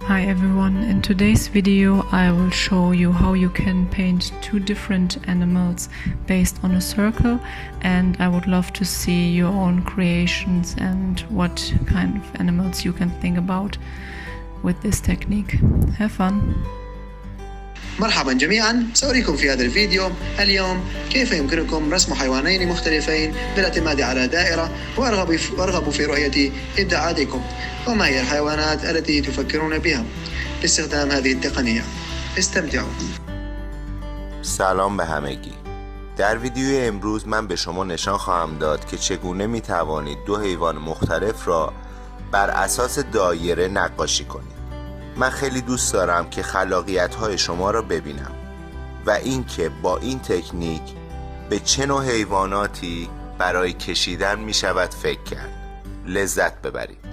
Hi everyone, in today's video I will show you how you can paint two different animals based on a circle, and I would love to see your own creations and what kind of animals you can think about with this technique. Have fun! مرحبا جميعا، سأريكم في هذا الفيديو اليوم كيف يمكنكم رسم حيوانين مختلفين بالاعتماد على دائرة، وأرغب في رؤية إبداعاتكم وما هي الحيوانات التي تفكرون بها باستخدام هذه التقنية. استمتعوا. سلام به همگی. در ویدیوی امروز من به شما نشان خواهم داد که چگونه می توانید دو حیوان مختلف را بر اساس دایره نقاشی کنید. من خیلی دوست دارم که خلاقیت‌های شما را ببینم و اینکه با این تکنیک به چه نوع حیواناتی برای کشیدن می شود فکر کرد. لذت ببرید.